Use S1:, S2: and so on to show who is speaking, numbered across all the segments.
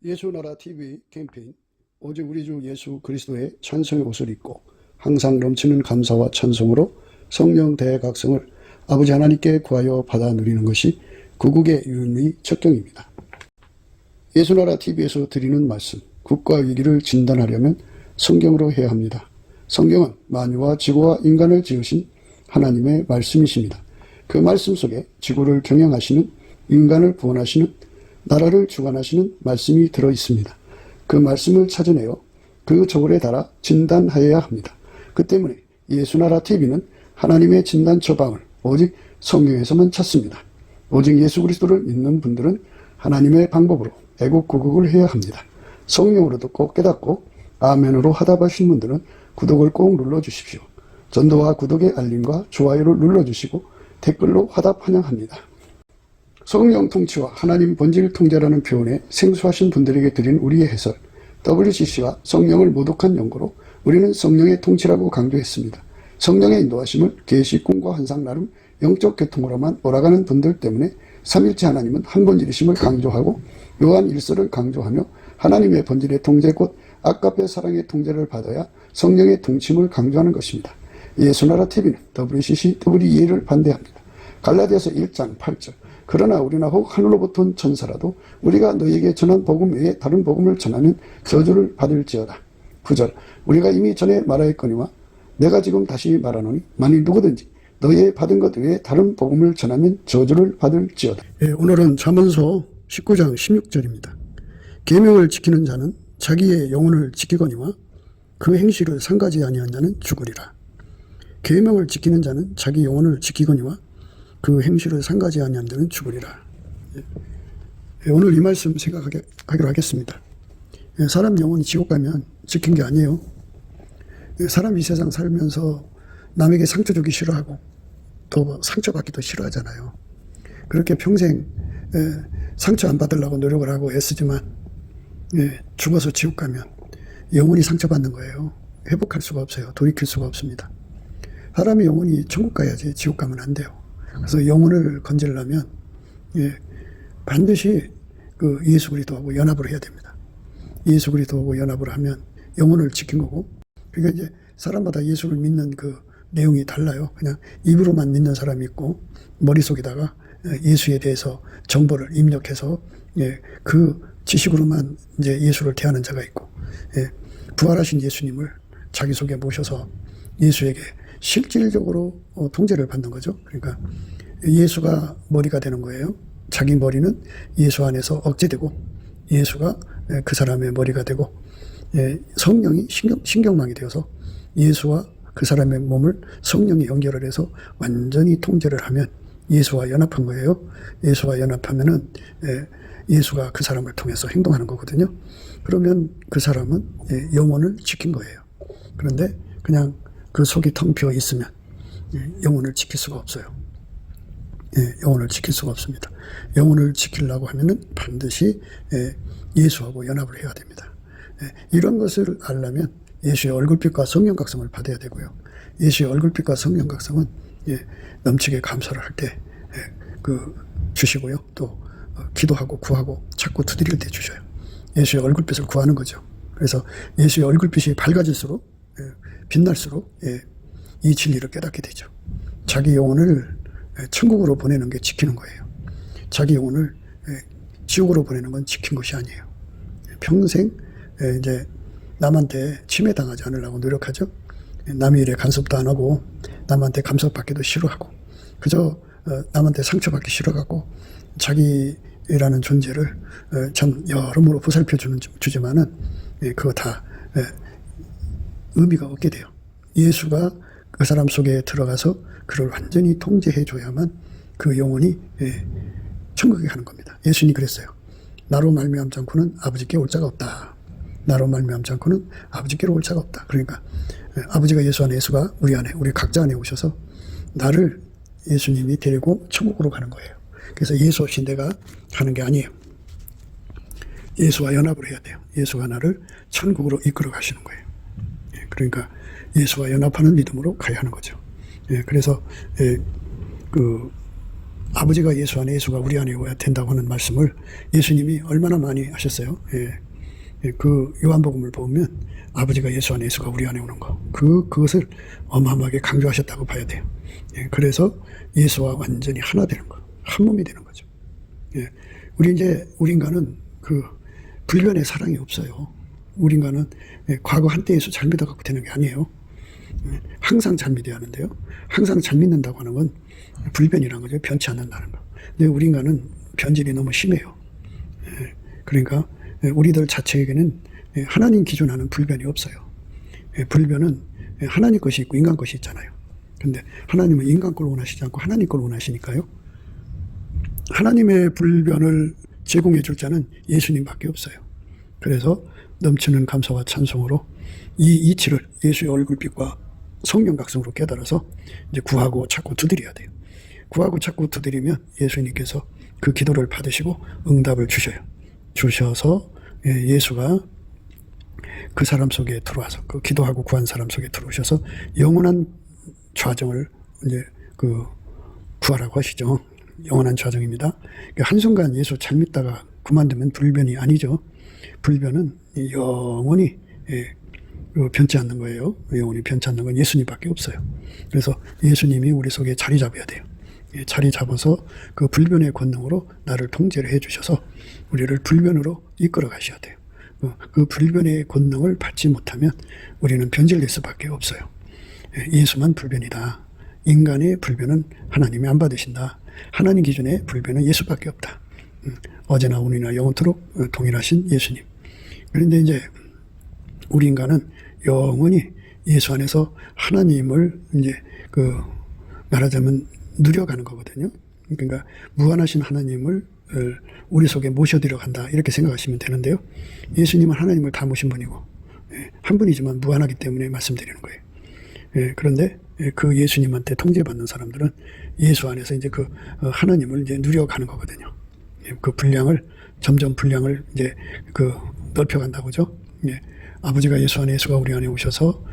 S1: 예수나라 TV 캠페인 오직 우리 주 예수 그리스도의 찬송의 옷을 입고 항상 넘치는 감사와 찬송으로 성령 대각성을 아버지 하나님께 구하여 받아 누리는 것이 구국의 유일의 척경입니다. 예수나라 TV에서 드리는 말씀, 국가 위기를 진단하려면 성경으로 해야 합니다. 성경은 만유와 지구와 인간을 지으신 하나님의 말씀이십니다. 그 말씀 속에 지구를 경영하시는, 인간을 구원하시는, 나라를 주관하시는 말씀이 들어있습니다. 그 말씀을 찾아내어 그 저울에 달아 진단하여야 합니다. 그 때문에 예수나라 TV는 하나님의 진단 처방을 오직 성경에서만 찾습니다. 오직 예수 그리스도를 믿는 분들은 하나님의 방법으로 애국구국을 해야 합니다. 성령으로 듣고 깨닫고 아멘으로 화답하신 분들은 구독을 꼭 눌러주십시오. 전도와 구독의 알림과 좋아요를 눌러주시고 댓글로 화답 환영합니다. 성령 통치와 하나님 본질 통제라는 표현에 생소하신 분들에게 드린 우리의 해설, WCC가 성령을 모독한 연고로 우리는 성령의 통치라고 강조했습니다. 성령의 인도하심을 계시, 꿈과 환상 나름 영적 계통으로만 몰아가는 분들 때문에 삼일체 하나님은 한 본질이심을 강조하고 요한 1서를 강조하며 하나님의 본질의 통제 곧 아까페 사랑의 통제를 받아야 성령의 통치임을 강조하는 것입니다. 예수나라 TV는 WCC, WEA를 반대합니다. 갈라디아서 1장 8절 그러나 우리나 혹 하늘로부터 온 천사라도 우리가 너희에게 전한 복음 외에 다른 복음을 전하면 저주를 받을지어다. 9절 우리가 이미 전에 말하였거니와 내가 지금 다시 말하노니 만일 누구든지 너희의 받은 것 외에 다른 복음을 전하면 저주를 받을지어다. 오늘은 잠언서 19장 16절입니다. 계명을 지키는 자는 자기의 영혼을 지키거니와 그 행실을 상가지 아니한 자는 죽으리라. 계명을 지키는 자는 자기 영혼을 지키거니와 그 행실을 상가지 아니한 자는 죽으리라. 오늘 이 말씀 생각하기로 하겠습니다. 사람 영혼이 지옥 가면 지킨 게 아니에요. 사람이 이 세상 살면서 남에게 상처 주기 싫어하고 또 상처받기도 싫어하잖아요. 그렇게 평생 상처 안 받으려고 노력을 하고 애쓰지만 죽어서 지옥 가면 영혼이 상처받는 거예요. 회복할 수가 없어요. 돌이킬 수가 없습니다. 사람의 영혼이 천국 가야지 지옥 가면 안 돼요. 그래서 영혼을 건지려면 반드시 그 예수 그리스도하고 연합을 해야 됩니다. 예수 그리스도하고 연합을 하면 영혼을 지킨 거고, 그러니까 이제 사람마다 예수를 믿는 그 내용이 달라요. 그냥 입으로만 믿는 사람이 있고 머릿속에다가 예수에 대해서 정보를 입력해서 그 지식으로만 이제 예수를 대하는 자가 있고, 부활하신 예수님을 자기 속에 모셔서 예수에게 실질적으로 통제를 받는 거죠. 그러니까 예수가 머리가 되는 거예요. 자기 머리는 예수 안에서 억제되고 예수가 그 사람의 머리가 되고 성령이 신경망이 되어서 예수와 그 사람의 몸을 성령이 연결을 해서 완전히 통제를 하면 예수와 연합한 거예요. 예수와 연합하면은 예수가 그 사람을 통해서 행동하는 거거든요. 그러면 그 사람은 영혼을 지킨 거예요. 그런데 그냥 그 속이 텅 비어 있으면 영혼을 지킬 수가 없어요. 영혼을 지킬 수가 없습니다. 영혼을 지키려고 하면은 반드시 예수하고 연합을 해야 됩니다. 이런 것을 알려면 예수의 얼굴빛과 성령 각성을 받아야 되고요. 예수의 얼굴빛과 성령 각성은 넘치게 감사를 할 때 주시고요. 또 기도하고 구하고 찾고 두드릴 때 주셔요. 예수의 얼굴빛을 구하는 거죠. 그래서 예수의 얼굴빛이 밝아질수록 빛날수록 이 진리를 깨닫게 되죠. 자기 영혼을 천국으로 보내는 게 지키는 거예요. 자기 영혼을 지옥으로 보내는 건 지킨 것이 아니에요. 평생 이제 남한테 침해당하지 않으려고 노력하죠. 남의 일에 간섭도 안 하고 남한테 감석받기도 싫어하고 그저 남한테 상처받기 싫어하고 자기라는 존재를 참 여러모로 보살펴 주지만은 그거 다 의미가 없게 돼요. 예수가 그 사람 속에 들어가서 그를 완전히 통제해 줘야만 그 영혼이 천국에 가는 겁니다. 예수님이 그랬어요. 나로 말미암지 않고는 아버지께 올 자가 없다. 나로 말미암지 않고는 아버지께로 올 자가 없다. 그러니까 아버지가 예수 안에, 예수가 우리 안에, 우리 각자 안에 오셔서 나를 예수님이 데리고 천국으로 가는 거예요. 그래서 예수 없이 내가 가는 게 아니에요. 예수와 연합을 해야 돼요. 예수가 나를 천국으로 이끌어 가시는 거예요. 그러니까 예수와 연합하는 믿음으로 가야 하는 거죠. 그래서 아버지가 예수 안에, 예수가 우리 안에 오야 된다고 하는 말씀을 예수님이 얼마나 많이 하셨어요. 그 요한복음을 보면 아버지가 예수 안에, 예수가 우리 안에 오는 거, 그것을 어마어마하게 강조하셨다고 봐야 돼요. 그래서 예수와 완전히 하나 되는 거, 한 몸이 되는 거죠. 우리 인간은 그 불변의 사랑이 없어요. 우리 인간은 과거 한때 예수 잘 믿어갖고 되는 게 아니에요. 항상 잘 믿어야 하는데요. 항상 잘 믿는다고 하는 건 불변이라는 거죠. 변치 않는다는 거. 근데 우리 인간은 변질이 너무 심해요. 그러니까 우리들 자체에게는 하나님 기준하는 불변이 없어요. 불변은 하나님 것이 있고 인간 것이 있잖아요. 근데 하나님은 인간 걸 원하시지 않고 하나님 걸 원하시니까요. 하나님의 불변을 제공해 줄 자는 예수님밖에 없어요. 그래서 넘치는 감사와 찬송으로 이 이치를 예수의 얼굴빛과 성령 각성으로 깨달아서 이제 구하고 찾고 두드려야 돼요. 구하고 찾고 두드리면 예수님께서 그 기도를 받으시고 응답을 주셔서 예수가 그 사람 속에 들어와서 그 기도하고 구한 사람 속에 들어오셔서 영원한 좌정을 이제 구하라고 하시죠. 영원한 좌정입니다. 한순간 예수 잘 믿다가 그만두면 불변이 아니죠. 불변은 영원히 변치 않는 거예요. 영원히 변치 않는 건 예수님밖에 없어요. 그래서 예수님이 우리 속에 자리 잡아야 돼요. 자리 잡아서 그 불변의 권능으로 나를 통제를 해주셔서 우리를 불변으로 이끌어 가셔야 돼요. 그 불변의 권능을 받지 못하면 우리는 변질될 수밖에 없어요. 예수만 불변이다. 인간의 불변은 하나님이 안 받으신다. 하나님 기준의 불변은 예수밖에 없다. 어제나 오늘이나 영원토록 동일하신 예수님. 그런데 이제 우리 인간은 영원히 예수 안에서 하나님을 이제 말하자면 누려가는 거거든요. 그러니까 무한하신 하나님을 우리 속에 모셔들여 간다 이렇게 생각하시면 되는데요. 예수님은 하나님을 다 모신 분이고 한 분이지만 무한하기 때문에 말씀드리는 거예요. 그런데 그 예수님한테 통제받는 사람들은 예수 안에서 이제 하나님을 이제 누려가는 거거든요. 그 점점 분량을 이제 넓혀간다고죠. 아버지가 예수 안에, 예수가 우리 안에 오셔서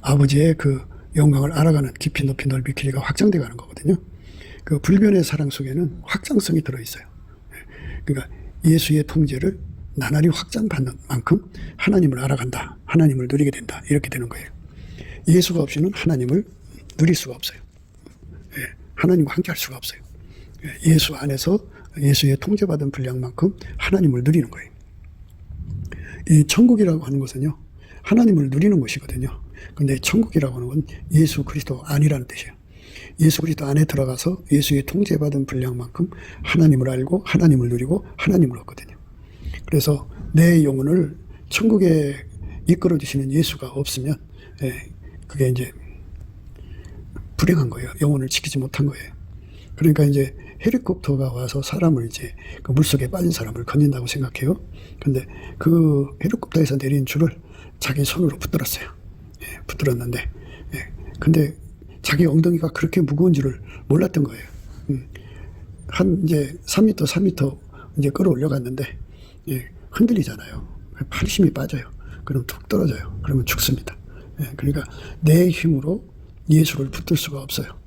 S1: 아버지의 그 영광을 알아가는 깊이 높이 넓이 길이가 확장돼 가는 거거든요. 그 불변의 사랑 속에는 확장성이 들어있어요. 그러니까 예수의 통제를 나날이 확장받는 만큼 하나님을 알아간다. 하나님을 누리게 된다. 이렇게 되는 거예요. 예수가 없이는 하나님을 누릴 수가 없어요. 하나님과 함께 할 수가 없어요. 예수 안에서 예수의 통제받은 분량만큼 하나님을 누리는 거예요. 이 천국이라고 하는 것은요, 하나님을 누리는 것이거든요. 근데 천국이라고 하는 건 예수 그리스도 안이라는 뜻이에요. 예수 그리스도 안에 들어가서 예수의 통제받은 분량만큼 하나님을 알고 하나님을 누리고 하나님을 얻거든요. 그래서 내 영혼을 천국에 이끌어 주시는 예수가 없으면 그게 이제 불행한 거예요. 영혼을 지키지 못한 거예요. 그러니까 이제 헬리콥터가 와서 사람을 이제 그 물속에 빠진 사람을 건진다고 생각해요. 근데 그 헬리콥터에서 내린 줄을 자기 손으로 붙들었어요. 붙들었는데, 근데 자기 엉덩이가 그렇게 무거운 줄을 몰랐던 거예요. 한 이제 3m 이제 끌어올려 갔는데, 흔들리잖아요. 팔 힘이 빠져요. 그럼 툭 떨어져요. 그러면 죽습니다. 그러니까 내 힘으로 예수를 붙들 수가 없어요.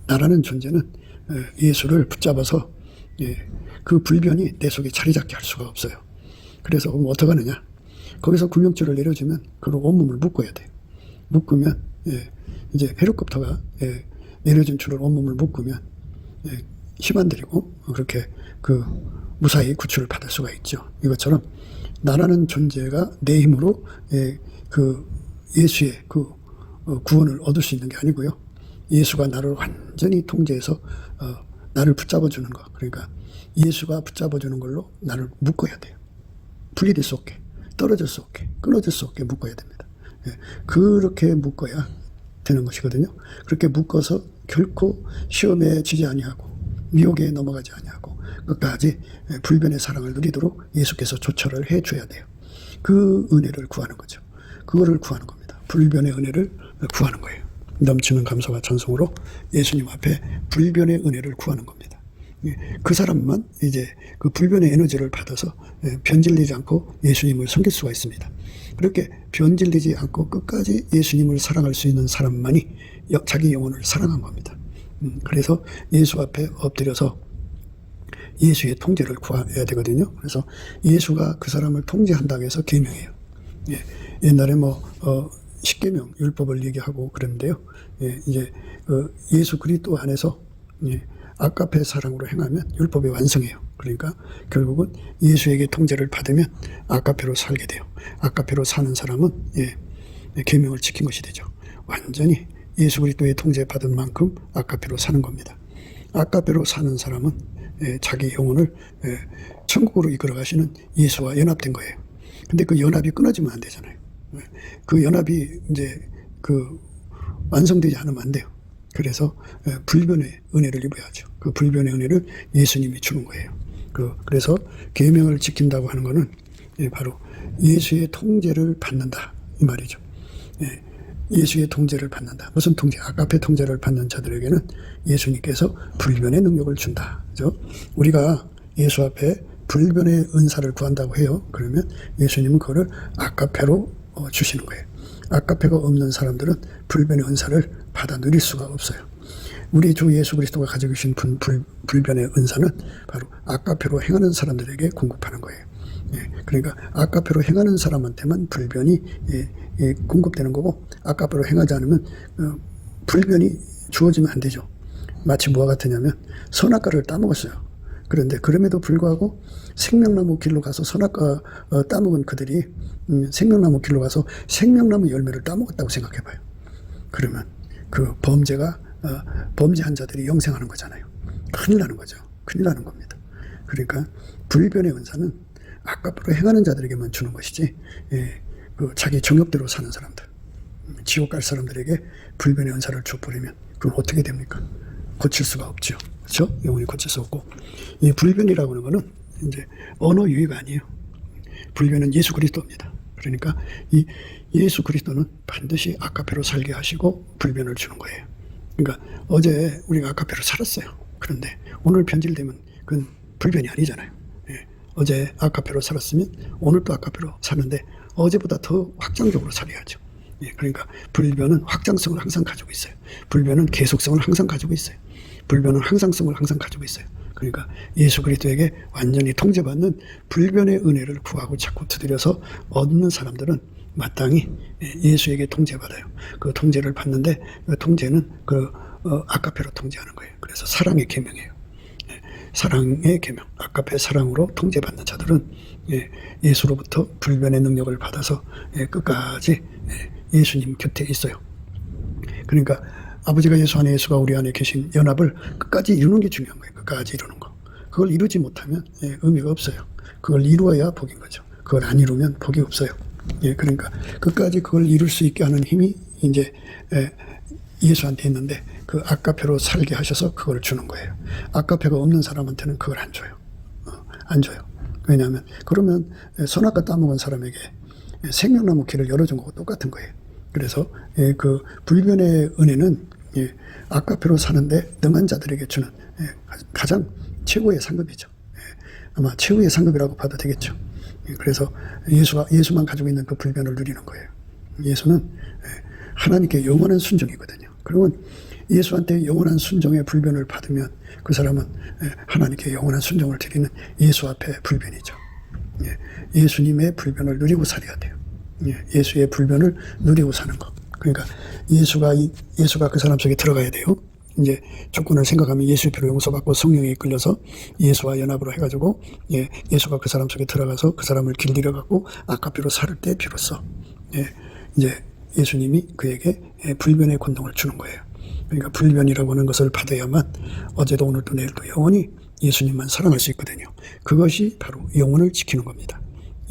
S1: 나라는 존재는 예수를 붙잡아서 그 불변이 내 속에 자리 잡게 할 수가 없어요. 그래서 그럼 어떻게 하느냐? 거기서 구명줄을 내려주면 그걸 온몸을 묶어야 돼요. 묶으면 이제 헬리콥터가 내려준 줄을 온몸을 묶으면 힘 안 들이고 그렇게 무사히 구출을 받을 수가 있죠. 이것처럼 나라는 존재가 내 힘으로 예수의 구원을 얻을 수 있는 게 아니고요. 예수가 나를 완전히 통제해서 나를 붙잡아주는 거. 그러니까 예수가 붙잡아주는 걸로 나를 묶어야 돼요. 분리될 수 없게, 떨어질 수 없게, 끊어질 수 없게 묶어야 됩니다. 그렇게 묶어야 되는 것이거든요. 그렇게 묶어서 결코 시험에 지지 아니하고 미혹에 넘어가지 아니하고 끝까지 불변의 사랑을 누리도록 예수께서 조처를 해줘야 돼요. 그 은혜를 구하는 거죠. 그거를 구하는 겁니다. 불변의 은혜를 구하는 거예요. 넘치는 감사와 찬송으로 예수님 앞에 불변의 은혜를 구하는 겁니다. 그 사람만 이제 그 불변의 에너지를 받아서 변질되지 않고 예수님을 섬길 수가 있습니다. 그렇게 변질되지 않고 끝까지 예수님을 사랑할 수 있는 사람만이 자기 영혼을 사랑한 겁니다. 그래서 예수 앞에 엎드려서 예수의 통제를 구해야 되거든요. 그래서 예수가 그 사람을 통제한다고 해서 계명이에요. 예, 옛날에 십계명 율법을 얘기하고 그랬는데요. 예, 이제 예수 그리스도 안에서 아가페 사랑으로 행하면 율법이 완성해요. 그러니까 결국은 예수에게 통제를 받으면 아가페로 살게 돼요. 아가페로 사는 사람은 계명을 지킨 것이 되죠. 완전히 예수 그리스도의 통제 받은 만큼 아가페로 사는 겁니다. 아가페로 사는 사람은 자기 영혼을 천국으로 이끌어 가시는 예수와 연합된 거예요. 근데 그 연합이 끊어지면 안 되잖아요. 그 연합이 이제 완성되지 않으면 안 돼요. 그래서 불변의 은혜를 입어야죠. 그 불변의 은혜를 예수님이 주는 거예요. 그래서 계명을 지킨다고 하는 거는 바로 예수의 통제를 받는다 이 말이죠. 예수의 통제를 받는다. 무슨 통제? 아가페 통제를 받는 자들에게는 예수님께서 불변의 능력을 준다. 그죠? 우리가 예수 앞에 불변의 은사를 구한다고 해요. 그러면 예수님은 그거를 아가페로 주시는 거예요. 아가페가 없는 사람들은 불변의 은사를 받아 누릴 수가 없어요. 우리 주 예수 그리스도가 가지고 계신 불변의 은사는 바로 아가페로 행하는 사람들에게 공급하는 거예요. 그러니까 아가페로 행하는 사람한테만 불변이 공급되는 거고, 아가페로 행하지 않으면 불변이 주어지면 안 되죠. 마치 뭐와 같으냐면 선악과를 따먹었어요. 그런데 그럼에도 불구하고 생명나무 길로 가서 선악과 따먹은 그들이 생명나무 길로 가서 생명나무 열매를 따먹었다고 생각해봐요. 그러면 그 범죄한 자들이 영생하는 거잖아요. 큰일 나는 거죠. 큰일 나는 겁니다. 그러니까 불변의 은사는 아가페로 행하는 자들에게만 주는 것이지, 자기 정욕대로 사는 사람들, 지옥 갈 사람들에게 불변의 은사를 줘버리면 그건 어떻게 됩니까? 고칠 수가 없죠. 그렇죠? 영원히 고칠 수 없고, 이 불변이라고 하는 거는 이제 언어 유희가 아니에요. 불변은 예수 그리스도입니다. 그러니까 이 예수 그리스도는 반드시 아가페로 살게 하시고 불변을 주는 거예요. 그러니까 어제 우리가 아가페로 살았어요. 그런데 오늘 변질되면 그건 불변이 아니잖아요. 어제 아가페로 살았으면 오늘 또 아가페로 사는데 어제보다 더 확장적으로 살아야죠. 그러니까 불변은 확장성을 항상 가지고 있어요. 불변은 계속성을 항상 가지고 있어요. 불변은 항상성을 항상 가지고 있어요. 그러니까 예수 그리스도에게 완전히 통제받는 불변의 은혜를 구하고 자꾸 두드려서 얻는 사람들은 마땅히 예수에게 통제받아요. 그 통제를 받는데 그 통제는 아가페로 통제하는 거예요. 그래서 사랑의 계명이에요. 사랑의 계명, 아가페 사랑으로 통제받는 자들은 예수로부터 불변의 능력을 받아서 끝까지 예수님 곁에 있어요. 그러니까 아버지가 예수 안에, 예수가 우리 안에 계신 연합을 끝까지 이루는 게 중요한 거예요. 끝까지 이루는 거. 그걸 이루지 못하면 의미가 없어요. 그걸 이루어야 복인 거죠. 그걸 안 이루면 복이 없어요. 그러니까 끝까지 그걸 이룰 수 있게 하는 힘이 이제 예수한테 있는데, 그 아가페로 살게 하셔서 그걸 주는 거예요. 아가페가 없는 사람한테는 그걸 안 줘요. 안 줘요. 왜냐하면 그러면 선악과 따먹은 사람에게 생명나무 길을 열어준 거고 똑같은 거예요. 그래서 그 불변의 은혜는 아가페로 사는데 능한 자들에게 주는 가장 최고의 상급이죠. 아마 최후의 상급이라고 봐도 되겠죠. 그래서 예수만 가지고 있는 그 불변을 누리는 거예요. 예수는 하나님께 영원한 순종이거든요. 그러면 예수한테 영원한 순종의 불변을 받으면 그 사람은 하나님께 영원한 순종을 드리는 예수 앞에 불변이죠. 예수님의 불변을 누리고 살아야 돼요. 예수의 불변을 누리고 사는 것. 그러니까 예수가 그 사람 속에 들어가야 돼요. 이제 조건을 생각하면 예수의 피로 용서받고 성령에 이끌려서 예수와 연합으로 해가지고 예수가 그 사람 속에 들어가서 그 사람을 길들여갖고 아가페로 살 때 비로소 이제 예수님이 그에게 불변의 권능을 주는 거예요. 그러니까 불변이라고 하는 것을 받아야만 어제도 오늘도 내일도 영원히 예수님만 사랑할 수 있거든요. 그것이 바로 영혼을 지키는 겁니다.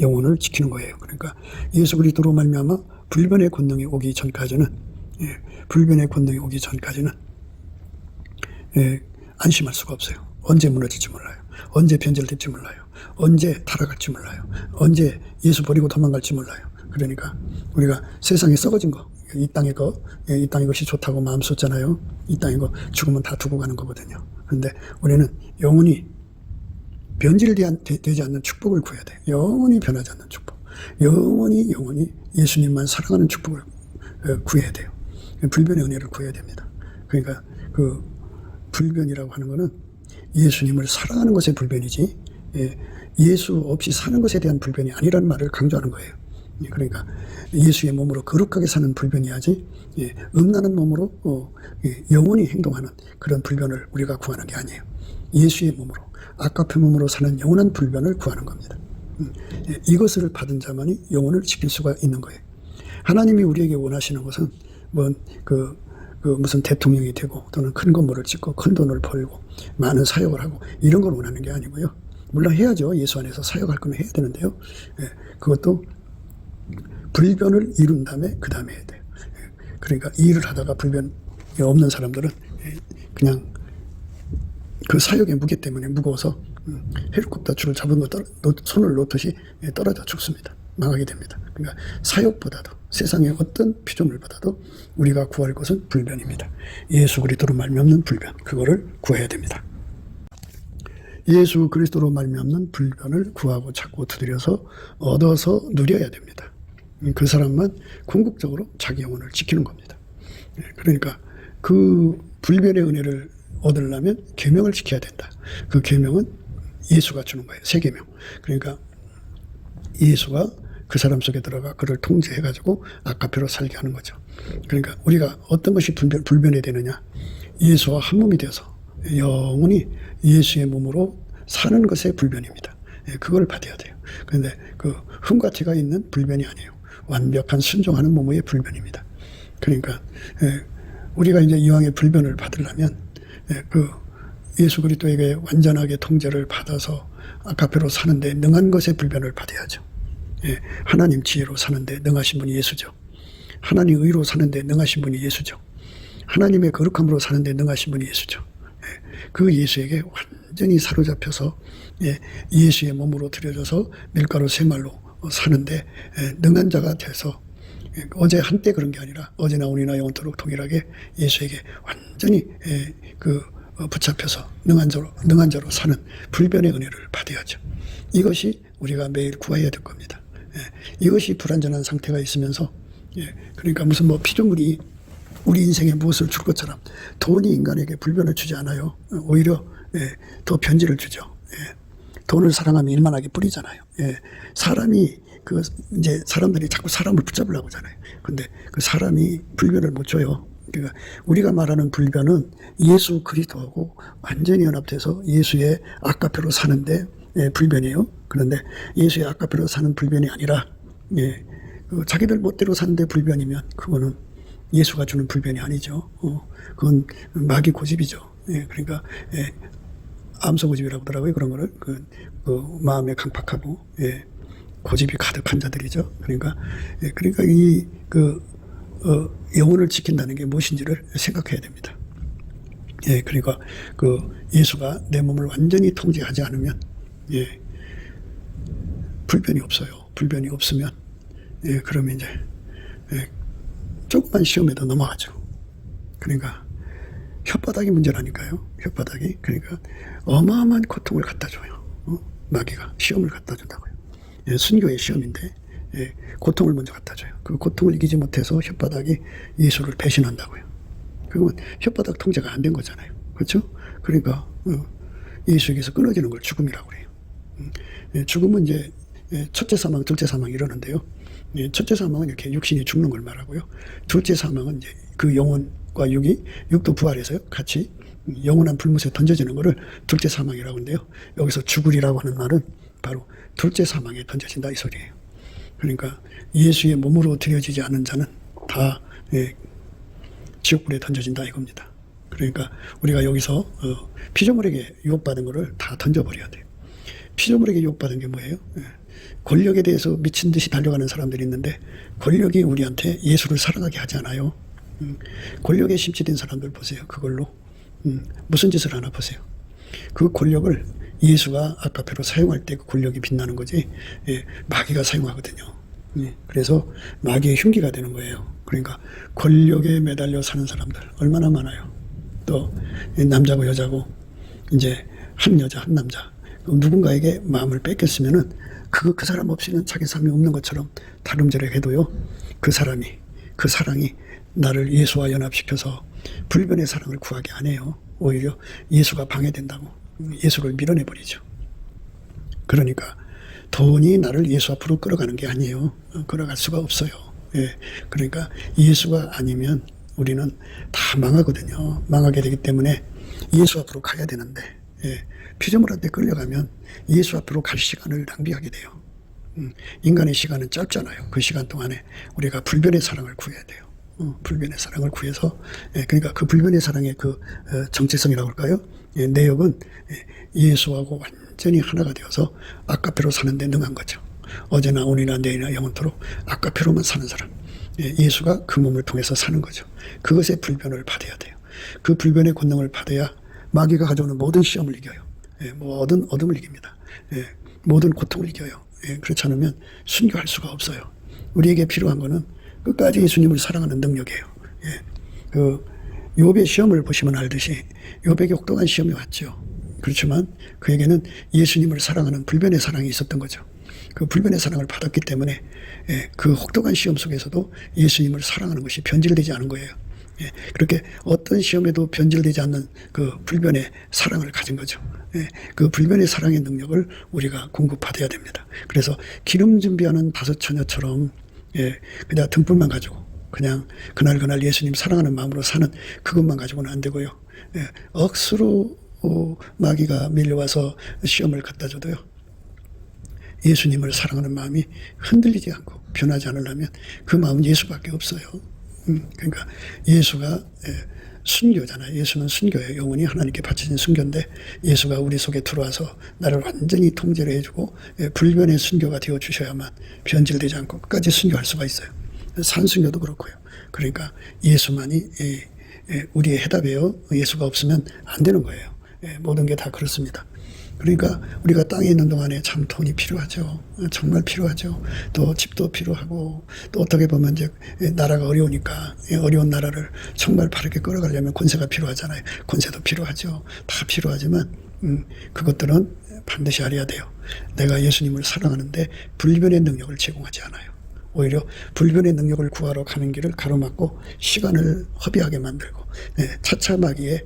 S1: 영혼을 지키는 거예요. 그러니까 예수 그리스도로 말미암아 불변의 권능이 오기 전까지는 안심할 수가 없어요. 언제 무너질지 몰라요. 언제 변절될지 몰라요. 언제 타락할지 몰라요. 언제 예수 버리고 도망갈지 몰라요. 그러니까 우리가 세상에 썩어진 거, 이 땅의 것이 좋다고 마음 쏟잖아요. 이 땅의 거 죽으면 다 두고 가는 거거든요. 그런데 우리는 영원히 변질되지 않는 축복을 구해야 돼요. 영원히 변하지 않는 축복. 영원히 예수님만 사랑하는 축복을 구해야 돼요. 불변의 은혜를 구해야 됩니다. 그러니까 불변이라고 하는 것은 예수님을 사랑하는 것의 불변이지, 예수 없이 사는 것에 대한 불변이 아니라는 말을 강조하는 거예요. 그러니까 예수의 몸으로 거룩하게 사는 불변이야지, 음란한 몸으로 영원히 행동하는 그런 불변을 우리가 구하는 게 아니에요. 예수의 몸으로, 아까페 몸으로 사는 영원한 불변을 구하는 겁니다. 이것을 받은 자만이 영혼을 지킬 수가 있는 거예요. 하나님이 우리에게 원하시는 것은 무슨 대통령이 되고 또는 큰 건물을 짓고 큰 돈을 벌고 많은 사역을 하고 이런 걸 원하는 게 아니고요. 물론 해야죠. 예수 안에서 사역할 거면 해야 되는데요. 그것도 불변을 이룬 다음에 그 다음에 해야 돼요. 그러니까 일을 하다가 불변이 없는 사람들은 그냥 그 사역의 무게 때문에 무거워서 헬리콥터 줄을 잡은 거 손을 놓듯이 떨어져 죽습니다. 망하게 됩니다. 그러니까 사역보다도 세상의 어떤 피조물보다도 우리가 구할 것은 불변입니다. 예수 그리스도로 말미암는 불변, 그거를 구해야 됩니다. 예수 그리스도로 말미암는 불변을 구하고 찾고 두드려서 얻어서 누려야 됩니다. 그 사람만 궁극적으로 자기 영혼을 지키는 겁니다. 그러니까 그 불변의 은혜를 얻으려면 계명을 지켜야 된다. 그 계명은 예수가 주는 거예요. 세 계명. 그러니까 예수가 그 사람 속에 들어가 그를 통제해가지고 아까페로 살게 하는 거죠. 그러니까 우리가 어떤 것이 불변이 되느냐, 예수와 한 몸이 되어서 영원히 예수의 몸으로 사는 것의 불변입니다. 그걸 받아야 돼요. 그런데 그 흠과 티가 있는 불변이 아니에요. 완벽한 순종하는 몸의 불변입니다. 그러니까 우리가 이제 이왕의 불변을 받으려면 그 예수 그리스도에게 완전하게 통제를 받아서 아까페로 사는데 능한 것의 불변을 받아야죠. 하나님 지혜로 사는데 능하신 분이 예수죠. 하나님 의로 사는데 능하신 분이 예수죠. 하나님의 거룩함으로 사는데 능하신 분이 예수죠. 그 예수에게 완전히 사로잡혀서 예수의 몸으로 들여져서 밀가루 쇠말로 사는데 능한 자가 돼서 어제 한때 그런 게 아니라 어제나 오늘이나 영원토록 동일하게 예수에게 완전히 붙잡혀서 능한 자로 사는 불변의 은혜를 받아야죠. 이것이 우리가 매일 구해야 될 겁니다. 이것이 불완전한 상태가 있으면서, 그러니까 무슨 피조물이 우리 인생에 무엇을 줄 것처럼 돈이 인간에게 불변을 주지 않아요. 오히려 더 편지를 주죠. 돈을 사랑하면 일만하게 뿌리잖아요. 사람이 이제 사람들이 자꾸 사람을 붙잡으려고 하잖아요. 근데 그 사람이 불변을 못 줘요. 그러니까 우리가 말하는 불변은 예수 그리스도하고 완전히 연합돼서 예수의 아까페로 사는데 불변이에요. 그런데 예수의 아까페로 사는 불변이 아니라 자기들 멋대로 사는데 불변이면 그거는 예수가 주는 불변이 아니죠. 그건 마귀 고집이죠. 그러니까 암소 고집이라고 하더라고요. 그런 거를 그 마음에 강팍하고 고집이 가득한 자들이죠. 그러니까 영혼을 지킨다는 게 무엇인지를 생각해야 됩니다. 그러니까 예수가 내 몸을 완전히 통제하지 않으면 불변이 없어요. 불변이 없으면 그러면 이제 조금만 시험에도 넘어가죠. 그러니까 혓바닥이 문제라니까요. 혓바닥이. 그러니까 어마어마한 고통을 갖다 줘요. 마귀가 시험을 갖다 준다고요. 순교의 시험인데 고통을 먼저 갖다 줘요. 그 고통을 이기지 못해서 혓바닥이 예수를 배신한다고요. 그러면 혓바닥 통제가 안 된 거잖아요. 그렇죠? 그러니까 예수에게서 끊어지는 걸 죽음이라고 그래요. 죽음은 이제 첫째 사망, 둘째 사망 이러는데요. 첫째 사망은 이렇게 육신이 죽는 걸 말하고요. 둘째 사망은 이제 그 영혼과 육도 부활해서요. 같이 영원한 불못에 던져지는 것을 둘째 사망이라고 하는데요. 여기서 죽으리라고 하는 말은 바로 둘째 사망에 던져진다 이 소리예요. 그러니까 예수의 몸으로 드려지지 않은 자는 다 지옥불에 던져진다 이겁니다. 그러니까 우리가 여기서 피조물에게 유혹받은 것을 다 던져버려야 돼요. 피조물에게 유혹받은 게 뭐예요? 권력에 대해서 미친 듯이 달려가는 사람들이 있는데 권력이 우리한테 예수를 사랑하게 하지 않아요. 권력에 심취된 사람들 보세요. 그걸로 무슨 짓을 하나 보세요. 그 권력을 예수가 아까페로 사용할 때 그 권력이 빛나는 거지 마귀가 사용하거든요. 그래서 마귀의 흉기가 되는 거예요. 그러니까 권력에 매달려 사는 사람들 얼마나 많아요. 또 남자고 여자고 이제 한 여자 한 남자 누군가에게 마음을 뺏겼으면은 그 사람 없이는 자기 삶이 없는 것처럼 다름질해도요. 그 사람이 그 사랑이 나를 예수와 연합시켜서 불변의 사랑을 구하게 안 해요. 오히려 예수가 방해된다고 예수를 밀어내버리죠. 그러니까 돈이 나를 예수 앞으로 끌어가는 게 아니에요. 끌어갈 수가 없어요. 예. 그러니까 예수가 아니면 우리는 다 망하거든요. 망하게 되기 때문에 예수 앞으로 가야 되는데, 예. 피조물한테 끌려가면 예수 앞으로 갈 시간을 낭비하게 돼요. 인간의 시간은 짧잖아요. 그 시간 동안에 우리가 불변의 사랑을 구해야 돼요. 불변의 사랑을 구해서, 예. 그러니까 그 불변의 사랑의 그 정체성이라고 할까요? 예. 내역은 예수하고 완전히 하나가 되어서 아까페로 사는데 능한 거죠. 어제나 오늘이나 내일이나 영원토록 아까페로만 사는 사람. 예수가 그 몸을 통해서 사는 거죠. 그것의 불변을 받아야 돼요. 그 불변의 권능을 받아야 마귀가 가져오는 모든 시험을 이겨요. 모든 어둠을 이깁니다. 모든 고통을 이겨요. 그렇지 않으면 순교할 수가 없어요. 우리에게 필요한 거는 끝까지 예수님을 사랑하는 능력이에요. 그 욥의 시험을 보시면 알듯이 욥에게 혹독한 시험이 왔죠. 그렇지만 그에게는 예수님을 사랑하는 불변의 사랑이 있었던 거죠. 그 불변의 사랑을 받았기 때문에 그 혹독한 시험 속에서도 예수님을 사랑하는 것이 변질되지 않은 거예요. 그렇게 어떤 시험에도 변질되지 않는 그 불변의 사랑을 가진 거죠. 그 불변의 사랑의 능력을 우리가 공급받아야 됩니다. 그래서 기름 준비하는 다섯 처녀처럼 그냥 등불만 가지고 그냥 그날 예수님 사랑하는 마음으로 사는 그것만 가지고는 안 되고요. 억수로 마귀가 밀려와서 시험을 갖다 줘도요. 예수님을 사랑하는 마음이 흔들리지 않고 변하지 않으려면 그 마음은 예수밖에 없어요. 그러니까 예수가 순교잖아요. 예수는 순교예요. 영원히 하나님께 바쳐진 순교인데 예수가 우리 속에 들어와서 나를 완전히 통제를 해주고 불변의 순교가 되어주셔야만 변질되지 않고 끝까지 순교할 수가 있어요. 산순교도 그렇고요. 그러니까 예수만이 우리의 해답이에요. 예수가 없으면 안 되는 거예요. 모든 게 다 그렇습니다. 그러니까 우리가 땅에 있는 동안에 참 돈이 필요하죠. 정말 필요하죠. 또 집도 필요하고 또 어떻게 보면 이제 나라가 어려우니까 어려운 나라를 정말 바르게 끌어가려면 권세가 필요하잖아요. 권세도 필요하죠. 다 필요하지만 그것들은 반드시 알아야 돼요. 내가 예수님을 사랑하는데 불변의 능력을 제공하지 않아요. 오히려 불변의 능력을 구하러 가는 길을 가로막고 시간을 허비하게 만들고 차차 마귀의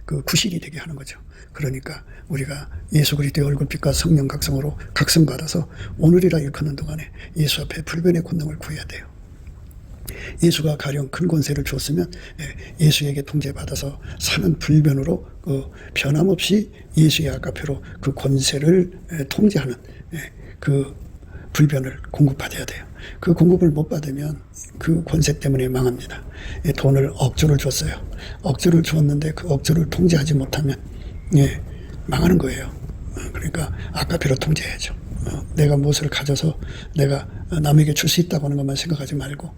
S1: 그 구실이 되게 하는 거죠. 그러니까 우리가 예수 그리스도의 얼굴빛과 성령 각성으로 각성받아서 오늘이라 일컫는 동안에 예수 앞에 불변의 권능을 구해야 돼요. 예수가 가령 큰 권세를 주었으면 예수에게 통제받아서 사는 불변으로 변함없이 예수의 아까페로 그 권세를 통제하는 그 불변을 공급받아야 돼요. 그 공급을 못 받으면 그 권세 때문에 망합니다. 돈을 억조를 줬어요. 억조를 주었는데 그 억조를 통제하지 못하면 망하는 거예요. 그러니까 아까페로 통제해야죠. 내가 무엇을 가져서 내가 남에게 줄 수 있다고 하는 것만 생각하지 말고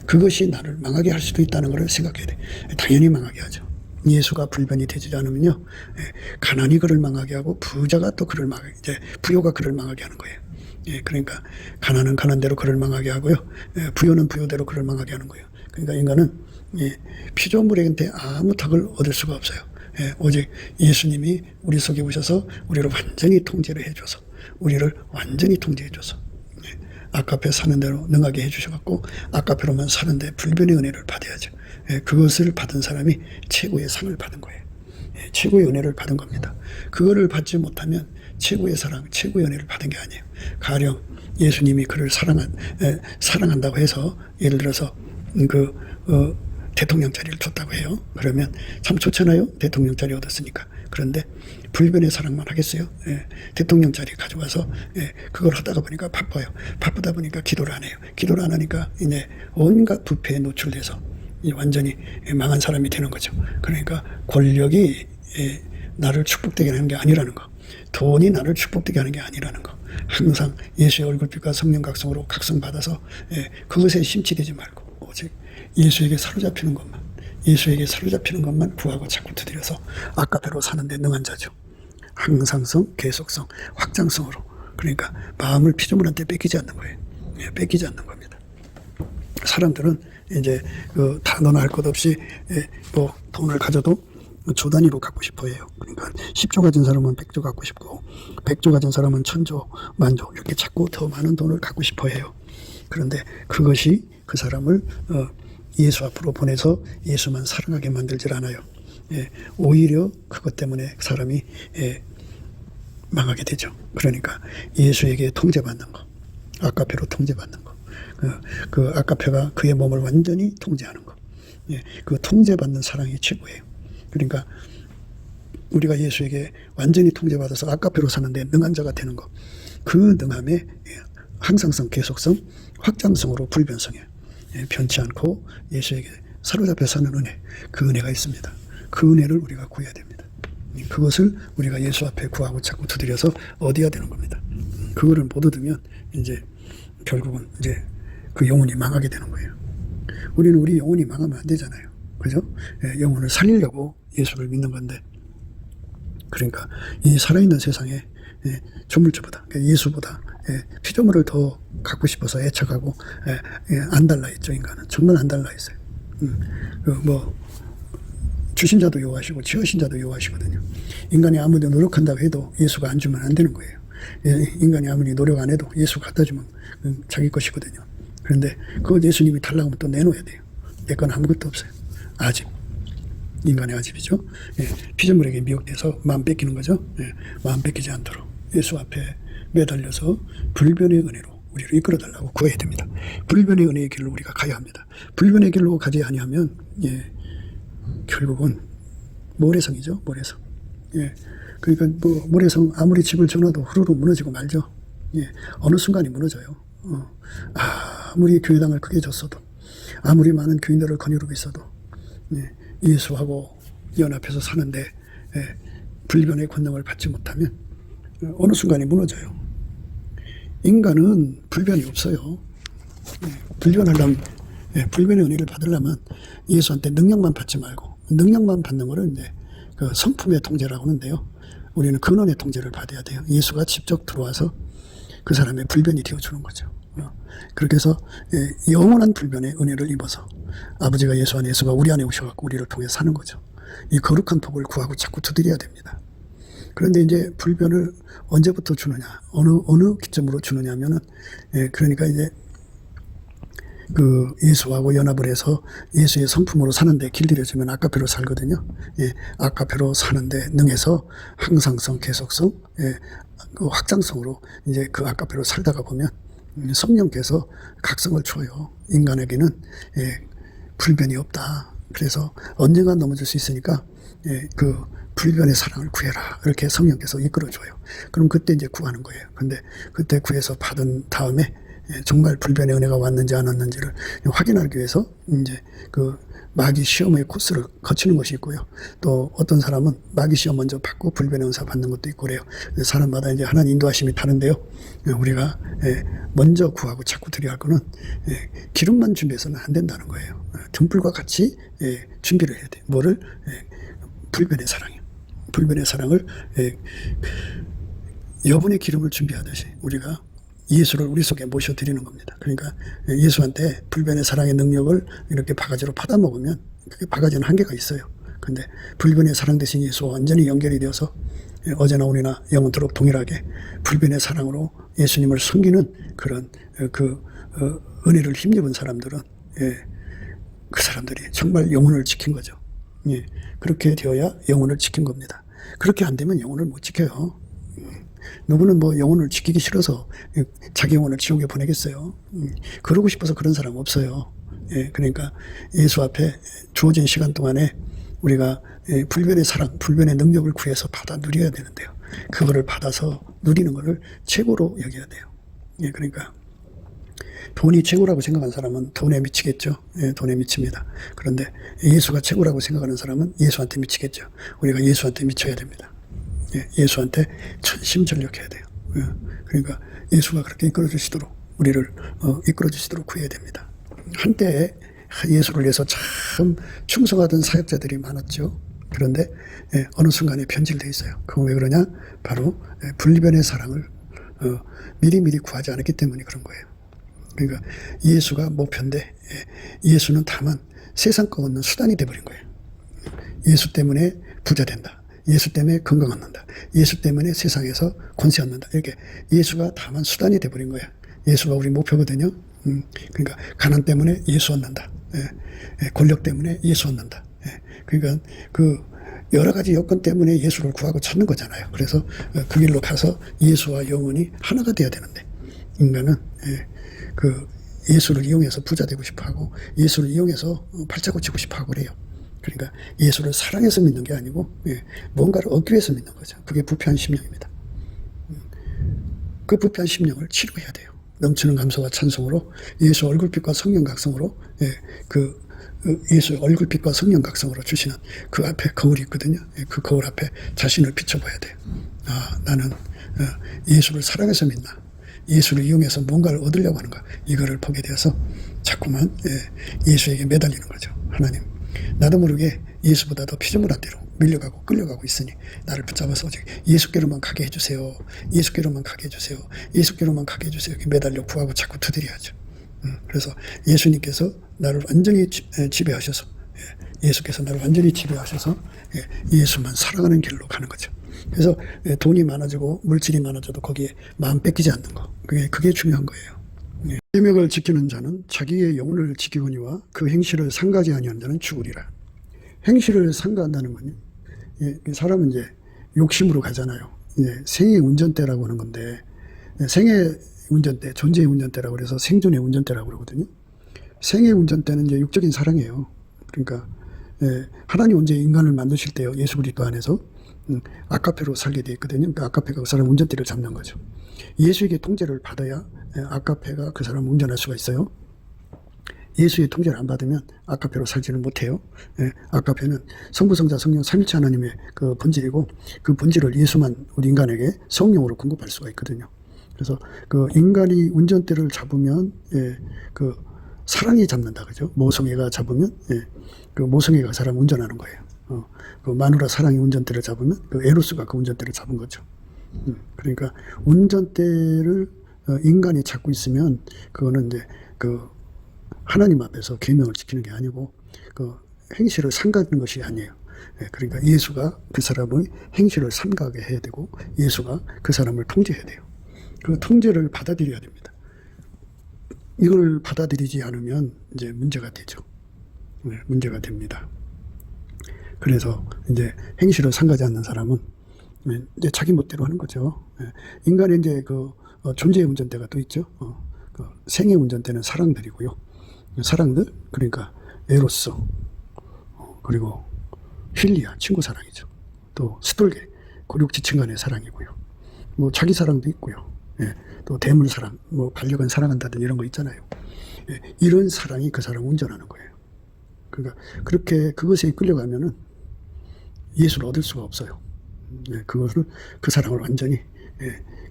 S1: 그것이 나를 망하게 할 수도 있다는 것을 생각해야 돼. 당연히 망하게 하죠. 예수가 불변이 되지 않으면요, 가난이 그를 망하게 하고 부자가 또 그를 망하게, 이제 부요가 그를 망하게 하는 거예요. 그러니까 가난은 가난대로 그를 망하게 하고요, 부요는 부요대로 그를 망하게 하는 거예요. 그러니까 인간은 피조물에게 아무 덕을 얻을 수가 없어요. 오직 예수님이 우리 속에 오셔서 우리를 완전히 통제를 해줘서 우리를 완전히 통제해줘서 아까페 사는 대로 능하게 해주셔갖고 아까페로만 사는데 불변의 은혜를 받아야죠. 그것을 받은 사람이 최고의 상을 받은 거예요. 최고의 은혜를 받은 겁니다. 그거를 받지 못하면 최고의 사랑, 최고의 은혜를 받은 게 아니에요. 가령 예수님이 그를 사랑한다고 해서 예를 들어서 대통령 자리를 줬다고 해요. 그러면 참 좋잖아요. 대통령 자리 얻었으니까. 그런데 불변의 사랑만 하겠어요? 대통령 자리 가져와서 그걸 하다가 보니까 바빠요. 바쁘다 보니까 기도를 안 해요. 기도를 안 하니까 이제 온갖 부패에 노출돼서 완전히 망한 사람이 되는 거죠. 그러니까 권력이 나를 축복되게 하는 게 아니라는 거. 돈이 나를 축복되게 하는 게 아니라는 거. 항상 예수의 얼굴빛과 성령 각성으로 각성받아서 그것에 심취되지 말고 오직 예수에게 사로잡히는 것만 구하고 자꾸 두드려서 아까페로 사는데 능한 자죠. 항상성, 계속성, 확장성으로. 그러니까 마음을 피조물한테 뺏기지 않는 거예요. 뺏기지 않는 겁니다. 사람들은 이제 다 너나 할 것 없이 뭐 돈을 가져도 조 단위로 갖고 싶어 해요. 그러니까 10조 가진 사람은 100조 갖고 싶고 100조 가진 사람은 1000조, 만조 이렇게 자꾸 더 많은 돈을 갖고 싶어 해요. 그런데 그것이 그 사람을 예수 앞으로 보내서 예수만 사랑하게 만들질 않아요. 오히려 그것 때문에 사람이 망하게 되죠. 그러니까 예수에게 통제받는 거, 아까페로 통제받는 거, 그 아까페가 그의 몸을 완전히 통제하는 거, 그 통제받는 사랑이 최고예요. 그러니까 우리가 예수에게 완전히 통제받아서 아까페로 사는데 능한 자가 되는 거, 그 능함의 항상성, 계속성, 확장성으로 불변성이에요. 변치 않고 예수에게 사로잡혀 사는 은혜, 그 은혜가 있습니다. 그 은혜를 우리가 구해야 됩니다. 그것을 우리가 예수 앞에 구하고 자꾸 두드려서 얻어야 되는 겁니다. 그거를 못 얻으면 이제 결국은 이제 그 영혼이 망하게 되는 거예요. 우리는 우리 영혼이 망하면 안 되잖아요. 그죠? 영혼을 살리려고 예수를 믿는 건데, 그러니까 이 살아있는 세상에 조물주보다, 예수보다 피조물을 더 갖고 싶어서 애착하고 안 달라 있죠. 인간은 정말 안 달라 있어요. 주신 자도 요하시고 지으신 자도 요하시거든요. 인간이 아무리 노력한다고 해도 예수가 안 주면 안 되는 거예요. 인간이 아무리 노력 안 해도 예수가 갖다 주면 자기 것이거든요. 그런데 그걸 예수님이 달라고 하면 또 내놓아야 돼요. 내 건 아무것도 없어요. 아집. 인간의 아집이죠. 피조물에게 미혹돼서 마음 뺏기는 거죠. 마음 뺏기지 않도록 예수 앞에 매달려서 불변의 은혜로 우리를 이끌어달라고 구해야 됩니다. 불변의 은혜의 길로 우리가 가야 합니다. 불변의 길로 가지 아니하면 결국은 모래성이죠. 모래성. 그러니까 모래성 아무리 집을 지어놔도 후루룩 무너지고 말죠. 어느 순간이 무너져요. 아무리 교회당을 크게 줬어도, 아무리 많은 교인들을 거느리고 있어도, 예수하고 연합해서 사는데 불변의 권능을 받지 못하면 어느 순간이 무너져요. 인간은 불변이 없어요. 불변하려면, 불변의 은혜를 받으려면 예수한테 능력만 받지 말고, 능력만 받는 거를 이제 그 성품의 통제라고 하는데요. 우리는 근원의 통제를 받아야 돼요. 예수가 직접 들어와서 그 사람의 불변이 되어주는 거죠. 그렇게 해서 영원한 불변의 은혜를 입어서 아버지가 예수 안에, 예수가 우리 안에 오셔갖고 우리를 통해 사는 거죠. 이 거룩한 복을 구하고 자꾸 두드려야 됩니다. 그런데 이제 불변을 언제부터 주느냐, 어느 기점으로 주느냐 하면은, 그러니까 이제 그 예수하고 연합을 해서 예수의 성품으로 사는데 길들여지면 아까페로 살거든요. 아까페로 사는데 능해서 항상성, 계속성, 그 확장성으로 이제 그 아까페로 살다가 보면 성령께서 각성을 줘요. 인간에게는 불변이 없다. 그래서 언젠가 넘어질 수 있으니까 그 불변의 사랑을 구해라. 이렇게 성령께서 이끌어줘요. 그럼 그때 이제 구하는 거예요. 근데 그때 구해서 받은 다음에 정말 불변의 은혜가 왔는지 안 왔는지를 확인하기 위해서 이제 그 마귀 시험의 코스를 거치는 것이 있고요. 또 어떤 사람은 마귀 시험 먼저 받고 불변의 은사 받는 것도 있고 그래요. 사람마다 이제 하나님 인도하심이 다른데요. 우리가 먼저 구하고 자꾸 드려야 할 거는 기름만 준비해서는 안 된다는 거예요. 등불과 같이 준비를 해야 돼요. 뭐를? 불변의 사랑이요. 불변의 사랑을 여분의 기름을 준비하듯이 우리가 예수를 우리 속에 모셔드리는 겁니다. 그러니까 예수한테 불변의 사랑의 능력을 이렇게 바가지로 받아먹으면 그게 바가지는 한계가 있어요. 근데 불변의 사랑 대신 예수와 완전히 연결이 되어서 어제나 오늘이나 영원토록 동일하게 불변의 사랑으로 예수님을 섬기는 그런 은혜를 힘입은 사람들은 그 사람들이 정말 영혼을 지킨 거죠. 그렇게 되어야 영혼을 지킨 겁니다. 그렇게 안 되면 영혼을 못 지켜요. 누구는 뭐 영혼을 지키기 싫어서 자기 영혼을 지옥에 보내겠어요. 그러고 싶어서 그런 사람 없어요. 그러니까 예수 앞에 주어진 시간 동안에 우리가 불변의 사랑, 불변의 능력을 구해서 받아 누려야 되는데요. 그거를 받아서 누리는 것을 최고로 여겨야 돼요. 그러니까 돈이 최고라고 생각하는 사람은 돈에 미치겠죠. 돈에 미칩니다. 그런데 예수가 최고라고 생각하는 사람은 예수한테 미치겠죠. 우리가 예수한테 미쳐야 됩니다. 예수한테 전심전력해야 돼요. 그러니까 예수가 그렇게 이끌어주시도록 우리를 이끌어주시도록 구해야 됩니다. 한때 예수를 위해서 참 충성하던 사역자들이 많았죠. 그런데 어느 순간에 변질돼 있어요. 그건 왜 그러냐? 바로 불변의 사랑을 미리미리 구하지 않았기 때문에 그런 거예요. 그러니까 예수가 목표인데 예수는 다만 세상 거 얻는 수단이 돼버린 거예요. 예수 때문에 부자 된다. 예수 때문에 건강 얻는다. 예수 때문에 세상에서 권세 얻는다. 이렇게 예수가 다만 수단이 돼버린 거야. 예수가 우리 목표거든요. 그러니까 가난 때문에 예수 얻는다. 권력 때문에 예수 얻는다. 그러니까 그 여러 가지 여건 때문에 예수를 구하고 찾는 거잖아요. 그래서 그 길로 가서 예수와 영혼이 하나가 돼야 되는데 인간은 그 예수를 이용해서 부자 되고 싶어하고 예수를 이용해서 팔자 고치고 싶어하고 그래요. 그러니까 예수를 사랑해서 믿는 게 아니고 뭔가를 얻기 위해서 믿는 거죠. 그게 부패한 심령입니다. 그 부패한 심령을 치료해야 돼요. 넘치는 감사와 찬송으로 예수 얼굴빛과 성령 각성으로 그 예수의 얼굴빛과 성령 각성으로 주시는 그 앞에 거울이 있거든요. 그 거울 앞에 자신을 비춰봐야 돼요. 아, 나는 예수를 사랑해서 믿나? 예수를 이용해서 뭔가를 얻으려고 하는가? 이거를 보게 되어서 자꾸만 예수에게 매달리는 거죠. 하나님, 나도 모르게 예수보다 더 피조물한 대로 밀려가고 끌려가고 있으니 나를 붙잡아서 예수께로만 가게 해주세요. 예수께로만 가게 해주세요. 예수께로만 가게 해주세요. 이렇게 매달려 구하고 자꾸 두드려야죠. 그래서 예수님께서 나를 완전히 지배하셔서 예수께서 나를 완전히 지배하셔서 예수만 사랑하는 길로 가는 거죠. 그래서 돈이 많아지고 물질이 많아져도 거기에 마음 뺏기지 않는 거, 그게 중요한 거예요. 계명을 지키는 자는 자기의 영혼을 지키거니와 그 행실을 상가지 아니하는 자는 죽으리라. 행실을 상가한다는 건요, 사람은 이제 욕심으로 가잖아요. 생의 운전대라고 하는 건데, 생의 운전대, 존재의 운전대라고 그래서 생존의 운전대라고 그러거든요. 생의 운전대는 이제 육적인 사랑이에요. 그러니까 하나님 언제 인간을 만드실 때요, 예수 그리스도 안에서 아카페로 살게 돼 있거든요. 그러니까 아카페가 그 사람 운전대를 잡는 거죠. 예수에게 통제를 받아야 아카페가 그 사람을 운전할 수가 있어요. 예수의 통제를 안 받으면 아카페로 살지는 못해요. 아카페는 성부, 성자, 성령 삼위일체 하나님의 그 본질이고 그 본질을 예수만 우리 인간에게 성령으로 공급할 수가 있거든요. 그래서 그 인간이 운전대를 잡으면 그 사랑이 잡는다, 그죠? 모성애가 잡으면 그 모성애가 그 사람 운전하는 거예요. 그 마누라 사랑이 운전대를 잡으면 그 에로스가 그 운전대를 잡은 거죠. 그러니까 운전대를 인간이 잡고 있으면 그거는 이제 그 하나님 앞에서 계명을 지키는 게 아니고 그 행실을 삼가는 것이 아니에요. 그러니까 예수가 그 사람의 행실을 삼가게 해야 되고 예수가 그 사람을 통제해야 돼요. 그 통제를 받아들여야 됩니다. 이걸 받아들이지 않으면 이제 문제가 되죠. 문제가 됩니다. 그래서 이제 행실을 삼가지 않는 사람은 이제 자기 멋대로 하는 거죠. 인간의 이제 그 존재의 운전대가 또 있죠. 그 생의 운전대는 사랑들이고요. 사랑들, 그러니까 에로스, 그리고 필리아, 친구 사랑이죠. 또 스톨게, 고륙지층 간의 사랑이고요. 뭐 자기 사랑도 있고요. 또 대물 사랑, 뭐 반려견 사랑한다든 이런 거 있잖아요. 이런 사랑이 그 사람을 운전하는 거예요. 그러니까 그렇게 그것에 끌려가면은 예수를 얻을 수가 없어요. 그것을 그 사랑을 완전히